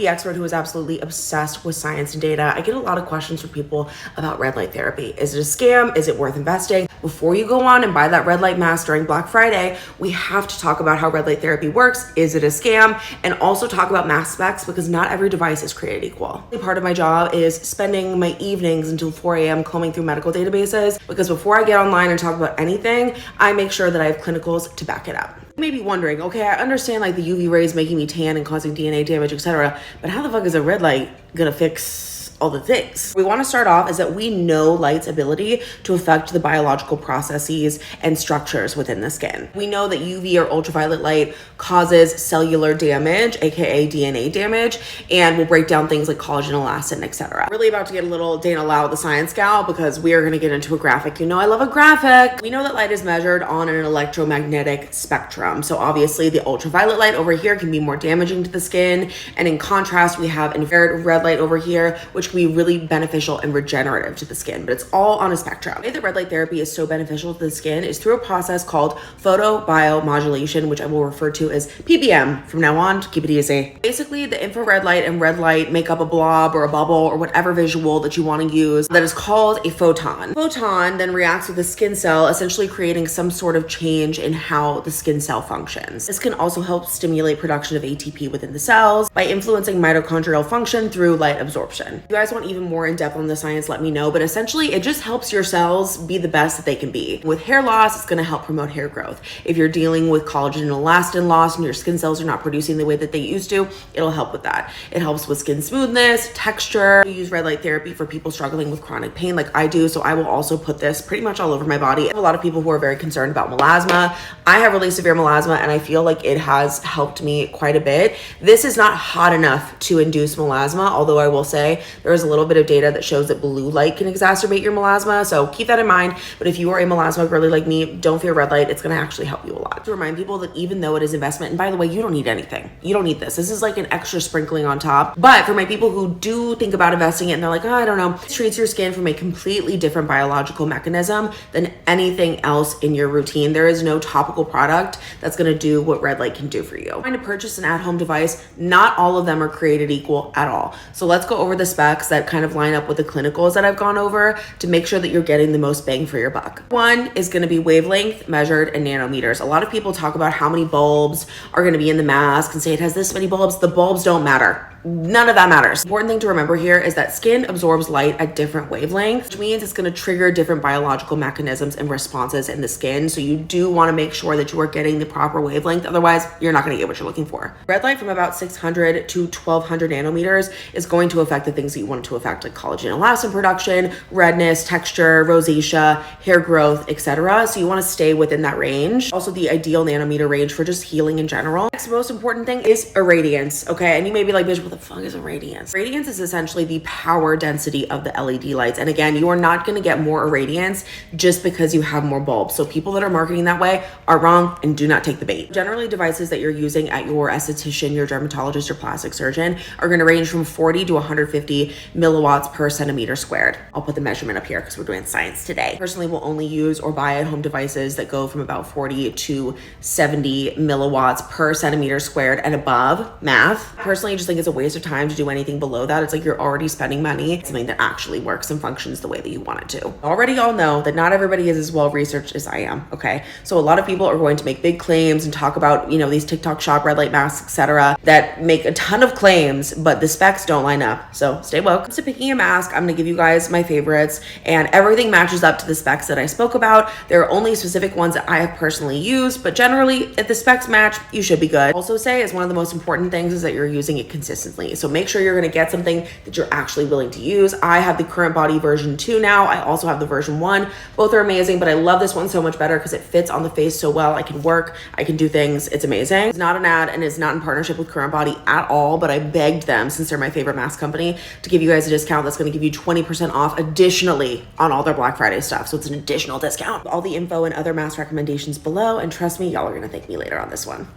The expert who is absolutely obsessed with science and data. I get a lot of questions from people about red light therapy. Is it a scam? Is it worth investing? Before you go on and buy that red light mask during Black Friday, we have to talk about how red light therapy works. Is it a scam? And also talk about mask specs, because not every device is created equal. Part of my job is spending my evenings until 4 a.m. combing through medical databases, because before I get online and talk about anything, I make sure that I have clinicals to back it up. You may be wondering, okay, I understand like the UV rays making me tan and causing DNA damage, etc., but how the fuck is a red light gonna fix all the things? We want to start off is that we know light's ability to affect the biological processes and structures within the skin. We know that UV or ultraviolet light causes cellular damage, aka DNA damage, and will break down things like collagen, elastin, etc. Really about to get a little Dana Lau, the science gal, because we are going to get into a graphic. You know I love a graphic. We know that light is measured on an electromagnetic spectrum. So obviously the ultraviolet light over here can be more damaging to the skin, and in contrast we have infrared red light over here, which can be really beneficial and regenerative to the skin, but it's all on a spectrum. The way that red light therapy is so beneficial to the skin is through a process called photobiomodulation, which I will refer to as PBM from now on to keep it easy. Basically, the infrared light and red light make up a blob or a bubble or whatever visual that you want to use that is called a photon. Photon then reacts with the skin cell, essentially creating some sort of change in how the skin cell functions. This can also help stimulate production of ATP within the cells by influencing mitochondrial function through light absorption. If you guys want even more in depth on the science, let me know, but essentially it just helps your cells be the best that they can be. With hair loss, it's going to help promote hair growth. If you're dealing with collagen and elastin loss and your skin cells are not producing the way that they used to, it'll help with that. It helps with skin smoothness, texture. We use red light therapy for people struggling with chronic pain like I do, so I will also put this pretty much all over my body. I have a lot of people who are very concerned about melasma. I have really severe melasma and I feel like it has helped me quite a bit. This is not hot enough to induce melasma, although I will say there is a little bit of data that shows that blue light can exacerbate your melasma, so keep that in mind. But if you are a melasma girly like me, don't fear red light. It's going to actually help you a lot. To remind people that even though it is investment, and by the way, you don't need anything. You don't need this. This is like an extra sprinkling on top. But for my people who do think about investing it and they're like, oh, I don't know, it treats your skin from a completely different biological mechanism than anything else in your routine. There is no topical product that's going to do what red light can do for you. Trying to purchase an at-home device, not all of them are created equal at all. So let's go over the specs that kind of line up with the clinicals that I've gone over to make sure that you're getting the most bang for your buck. One is going to be wavelength measured in nanometers. A lot of people talk about how many bulbs are going to be in the mask and say it has this many bulbs. The bulbs don't matter. None of that matters. Important thing to remember here is that skin absorbs light at different wavelengths, which means it's going to trigger different biological mechanisms and responses in the skin. So you do want to make sure that you are getting the proper wavelength. Otherwise, you're not going to get what you're looking for. Red light from about 600 to 1200 nanometers is going to affect the things that you want it to affect, like collagen, elastin production, redness, texture, rosacea, hair growth, etc. So you want to stay within that range. Also, the ideal nanometer range for just healing in general. Next most important thing is irradiance. Okay, and you may be like, bitch, what the fuck is irradiance? Irradiance is essentially the power density of the LED lights. And again, you are not going to get more irradiance just because you have more bulbs. So people that are marketing that way are wrong and do not take the bait. Generally, devices that you're using at your esthetician, your dermatologist, your plastic surgeon are going to range from 40 to 150 milliwatts per centimeter squared. I'll put the measurement up here because we're doing science today. Personally, we'll only use or buy at home devices that go from about 40 to 70 milliwatts per centimeter squared and above. Math. Personally, I just think it's a waste of time to do anything below that. It's like you're already spending money, something that actually works and functions the way that you want it to. Already all know that not everybody is as well researched as I am, okay? So a lot of people are going to make big claims and talk about, you know, these TikTok shop red light masks, etc., that make a ton of claims, but the specs don't line up. So stay woke. So picking a mask, I'm gonna give you guys my favorites, and everything matches up to the specs that I spoke about. There are only specific ones that I have personally used, but generally, if the specs match, you should be good. Also say, is one of the most important things is that you're using it consistently. So make sure you're going to get something that you're actually willing to use. I have the Current Body version 2 now. I also have the version 1. Both are amazing, but I love this one so much better because it fits on the face so well. I can work, I can do things. It's amazing. It's not an ad and it's not in partnership with Current Body at all, but I begged them, since they're my favorite mask company, to give you guys a discount that's going to give you 20% off additionally on all their Black Friday stuff. So it's an additional discount. All the info and other mask recommendations below, and trust me, y'all are going to thank me later on this one.